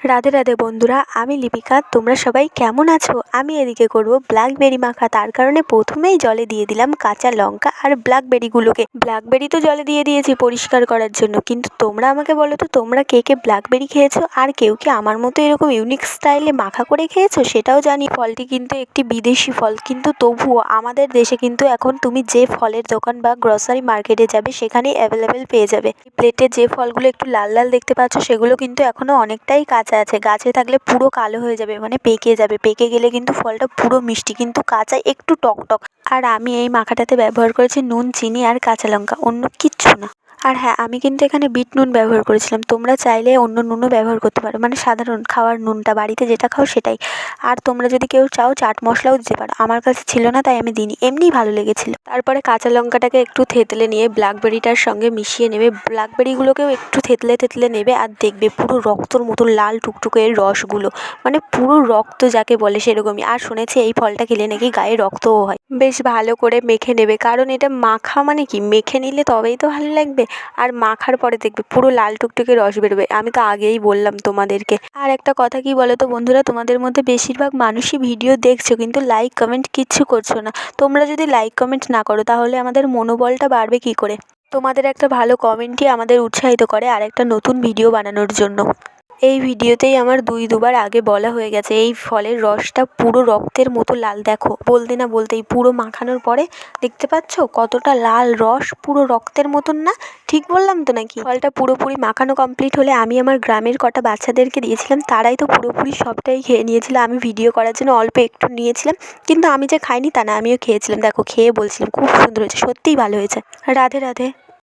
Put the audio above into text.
রাধে রাধে বন্ধুরা, আমি লিপিকা। তোমরা সবাই কেমন আছো? আমি এদিকে করব ব্ল্যাকবেরি মাখা। তার কারণে প্রথমেই জলে দিয়ে দিলাম কাঁচা লঙ্কা আর ব্ল্যাকবেরিগুলোকে। ব্ল্যাকবেরি তো জলে দিয়ে দিয়েছি পরিষ্কার করার জন্য, কিন্তু তোমরা আমাকে বলো তো, তোমরা কে কে ব্ল্যাকবেরি খেয়েছো? আর কেউ কি আমার মতো এরকম ইউনিক স্টাইলে মাখা করে খেয়েছো? সেটাও জানি। ফলটি কিন্তু একটি বিদেশি ফল, কিন্তু তবুও আমাদের দেশে কিন্তু এখন তুমি যে ফলের দোকান বা গ্রসারি মার্কেটে যাবে সেখানেই অ্যাভেলেবেল পেয়ে যাবে। প্লেটে যে ফলগুলো একটু লাল লাল দেখতে পাচ্ছ সেগুলো কিন্তু এখনও অনেকটাই কাঁচা আছে। গাছে থাকলে পুরো কালো হয়ে যাবে, মানে পেকে যাবে। পেকে গেলে কিন্তু ফলটা পুরো মিষ্টি, কিন্তু কাঁচা একটু টক টক। আর আমি এই মাখাটাতে ব্যবহার করেছি নুন, চিনি আর কাঁচা লঙ্কা, অন্য কিচ্ছু না। আর হ্যাঁ, আমি কিন্তু এখানে বিট নুন ব্যবহার করেছিলাম। তোমরা চাইলে অন্য নুনও ব্যবহার করতে পারো, মানে সাধারণ খাওয়ার নুনটা, বাড়িতে যেটা খাও সেটাই। আর তোমরা যদি কেউ চাও চাট মশলাও দিতে পারো, আমার কাছে ছিল না তাই আমি দিইনি, এমনিই ভালো লেগেছিল। তারপরে কাঁচা লঙ্কাটাকে একটু থেতলে নিয়ে ব্ল্যাকবেরিটার সঙ্গে মিশিয়ে নেবে। ব্ল্যাকবেরিগুলোকেও একটু থেতলে থেতলে নেবে, আর দেখবে পুরো রক্তর মতো লাল টুকটুকে এর রসগুলো, মানে পুরো রক্ত যাকে বলে সেরকমই। আর শুনেছি এই ফলটা খেলে নাকি গায়ে রক্তও হয়। বেশ ভালো করে মেখে নেবে, কারণ এটা মাখা, মানে কি মেখে নিলে তবেই তো ভালো লাগবে। আর মাখার পরে দেখবে পুরো লাল টুকটুকে রস বেরোবে, আমি তো আগেই বললাম তোমাদেরকে। আর একটা কথা কি বলো তো বন্ধুরা, তোমাদের মধ্যে বেশিরভাগ মানুষই ভিডিও দেখছো কিন্তু লাইক কমেন্ট কিচ্ছু করছো না। তোমরা যদি লাইক কমেন্ট না করো তাহলে আমাদের মনোবলটা বাড়বে কী করে? তোমাদের একটা ভালো কমেন্টই আমাদের উৎসাহিত করে আর একটা নতুন ভিডিও বানানোর জন্য। এই ভিডিওতেই আমার দুবার আগে বলা হয়ে গেছে, এই ফলের রসটা পুরো রক্তের মতো লাল। দেখো, বলতে না বলতেই পুরো মাখানোর পরে দেখতে পাচ্ছ কতটা লাল রস, পুরো রক্তের মতন না? ঠিক বললাম তো নাকি? ফলটা পুরোপুরি মাখানো কমপ্লিট হলে আমি আমার গ্রামের কটা বাচ্চাদেরকে দিয়েছিলাম, তারাই তো পুরোপুরি সবটাই খেয়ে নিয়েছিল। আমি ভিডিও করার জন্য অল্প একটু নিয়েছিলাম, কিন্তু আমি যে খাইনি তা না, আমিও খেয়েছিলাম। দেখো, খেয়ে বলছিলাম খুব সুন্দর হয়েছে, সত্যিই ভালো হয়েছে। রাধে রাধে।